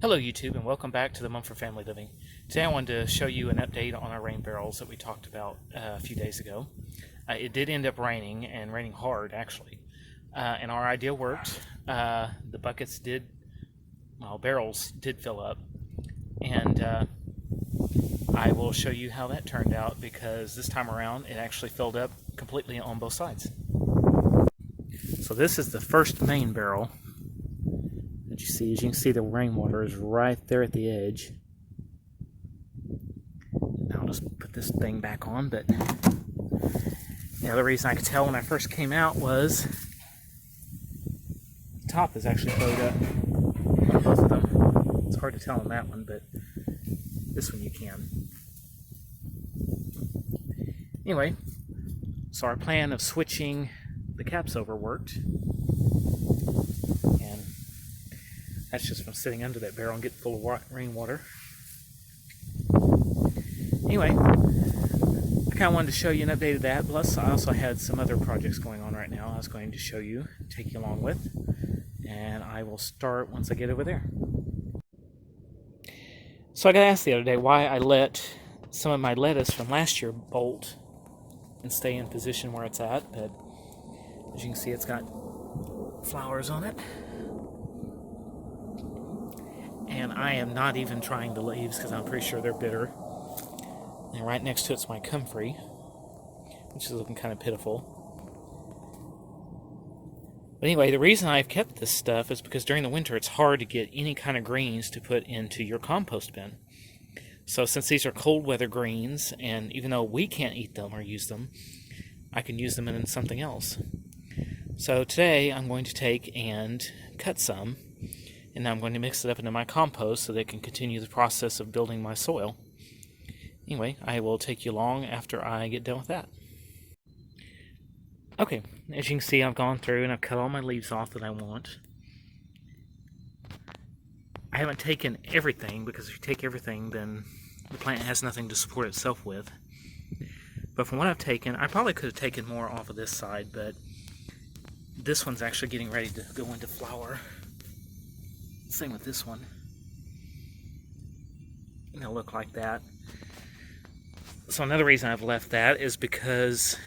Hello YouTube and welcome back to the Mumford Family Living. Today I wanted to show you an update on our rain barrels that we talked about a few days ago. It did end up raining, and raining hard actually. And our idea worked. The barrels did fill up. And I will show you how that turned out, because this time around it actually filled up completely on both sides. So this is the first main barrel. As you can see, the rainwater is right there at the edge. And I'll just put this thing back on, but the other reason I could tell when I first came out was the top is actually bowed up on both of them. It's hard to tell on that one, but this one you can. Anyway, so our plan of switching the caps over worked. That's just from sitting under that barrel and getting full of rainwater. Anyway, I kind of wanted to show you an update of that. Plus, I also had some other projects going on right now I was going to show you, take you along with. And I will start once I get over there. So I got asked the other day why I let some of my lettuce from last year bolt and stay in position where it's at. But as you can see, it's got flowers on it. And I am not even trying the leaves because I'm pretty sure they're bitter. And right next to it's my comfrey, which is looking kind of pitiful. But anyway, the reason I've kept this stuff is because during the winter it's hard to get any kind of greens to put into your compost bin. So since these are cold weather greens, and even though we can't eat them or use them, I can use them in something else. So today I'm going to take and cut some. And now I'm going to mix it up into my compost so that it can continue the process of building my soil. Anyway, I will take you along after I get done with that. Okay, as you can see, I've gone through and I've cut all my leaves off that I want. I haven't taken everything, because if you take everything, then the plant has nothing to support itself with. But from what I've taken, I probably could have taken more off of this side, but this one's actually getting ready to go into flower. Same with this one. It'll look like that. So another reason I've left that is because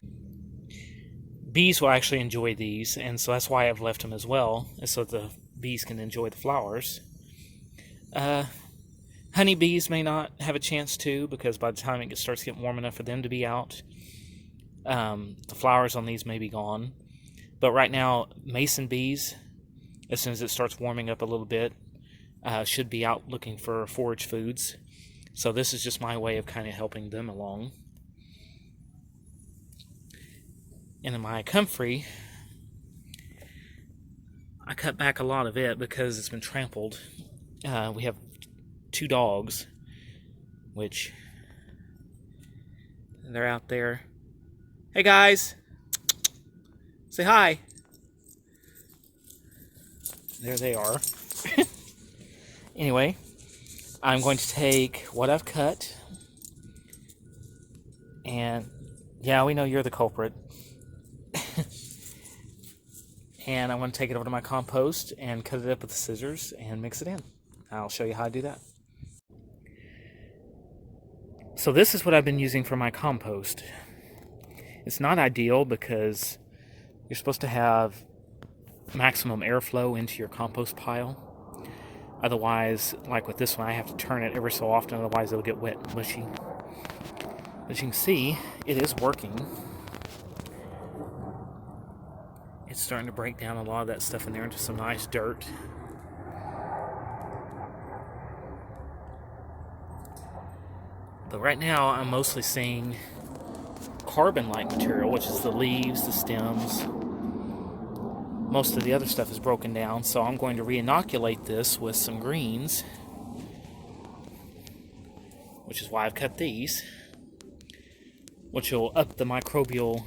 bees will actually enjoy these, and so that's why I've left them as well, so the bees can enjoy the flowers. Honeybees may not have a chance to, because by the time it starts getting warm enough for them to be out, the flowers on these may be gone. But right now, mason bees, as soon as it starts warming up a little bit, should be out looking for forage foods. So this is just my way of kind of helping them along. And in my comfrey, I cut back a lot of it because it's been trampled. We have 2 dogs, which they're out there. Hey guys! Say hi! There they are. Anyway, I'm going to take what I've cut, and yeah, we know you're the culprit. And I want to take it over to my compost and cut it up with the scissors and mix it in. I'll show you how I do that. So this is what I've been using for my compost. It's not ideal because you're supposed to have maximum airflow into your compost pile. Otherwise, like with this one, I have to turn it every so often, otherwise it'll get wet and mushy. As you can see, it is working. It's starting to break down a lot of that stuff in there into some nice dirt. But right now, I'm mostly seeing carbon-like material, which is the leaves, the stems. Most of the other stuff is broken down, so I'm going to re-inoculate this with some greens, which is why I've cut these, which will up the microbial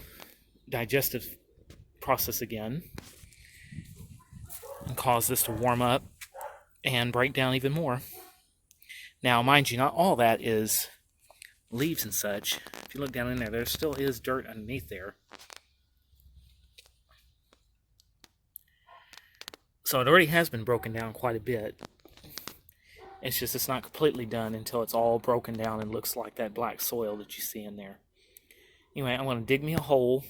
digestive process again and cause this to warm up and break down even more. Now, mind you, not all that is leaves and such. If you look down in there, there still is dirt underneath there. So it already has been broken down quite a bit. It's just it's not completely done until it's all broken down and looks like that black soil that you see in there. Anyway, I'm going to dig me a hole,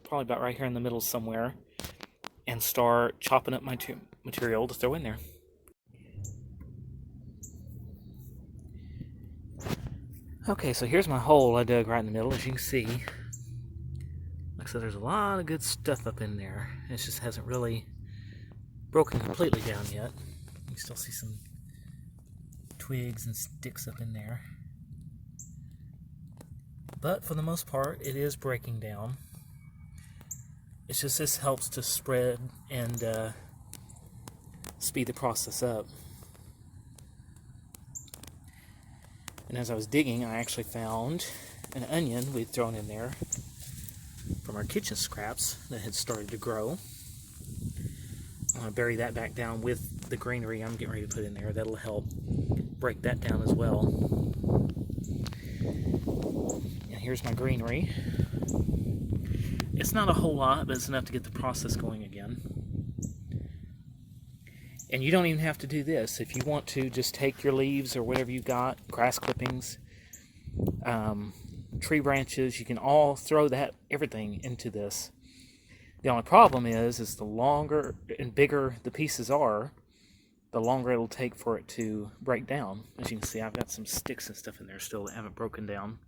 probably about right here in the middle somewhere, and start chopping up my material to throw in there. Okay, so here's my hole I dug right in the middle. As you can see, like I said, there's a lot of good stuff up in there. It just hasn't really broken completely down yet. You still see some twigs and sticks up in there. But for the most part, it is breaking down. It's just this helps to spread and speed the process up. And as I was digging, I actually found an onion we'd thrown in there from our kitchen scraps that had started to grow. I'm going to bury that back down with the greenery I'm getting ready to put in there. That'll help break that down as well. And here's my greenery. It's not a whole lot, but it's enough to get the process going again. And you don't even have to do this. If you want to, just take your leaves or whatever you got, grass clippings, tree branches, you can all throw everything into this. The only problem is the longer and bigger the pieces are, the longer it'll take for it to break down. As you can see, I've got some sticks and stuff in there still that haven't broken down.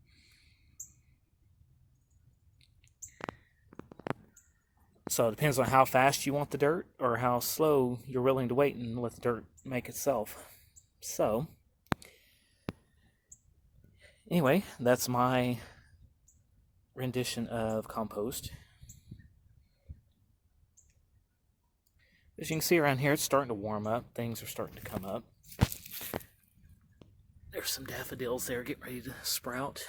So it depends on how fast you want the dirt or how slow you're willing to wait and let the dirt make itself. So, anyway, that's my rendition of compost. As you can see around here, it's starting to warm up. Things are starting to come up. There's some daffodils there getting ready to sprout.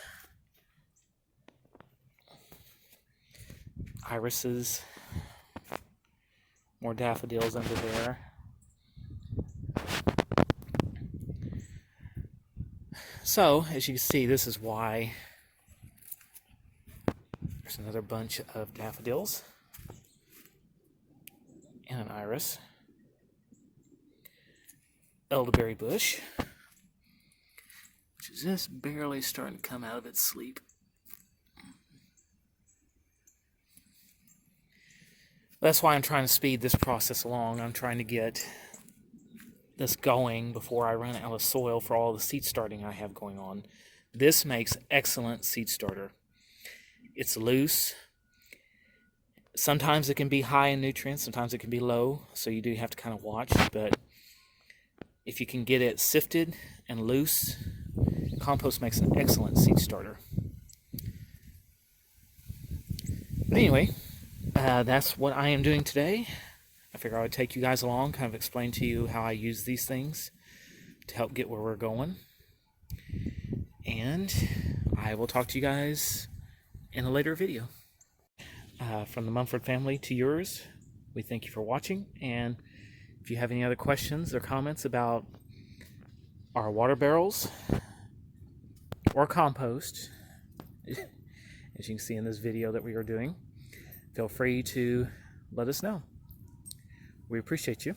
Irises. More daffodils under there. So, as you can see, this is why there's another bunch of daffodils and an iris. Elderberry bush, which is just barely starting to come out of its sleep. That's why I'm trying to speed this process along. I'm trying to get this going before I run out of soil for all the seed starting I have going on. This makes excellent seed starter. It's loose. Sometimes it can be high in nutrients, sometimes it can be low, so you do have to kind of watch, but if you can get it sifted and loose, compost makes an excellent seed starter. But anyway, that's what I am doing today. I figure I would take you guys along, kind of explain to you how I use these things to help get where we're going. And I will talk to you guys in a later video. From the Mumford family to yours, we thank you for watching. And if you have any other questions or comments about our water barrels or compost, as you can see in this video that we are doing, feel free to let us know. We appreciate you.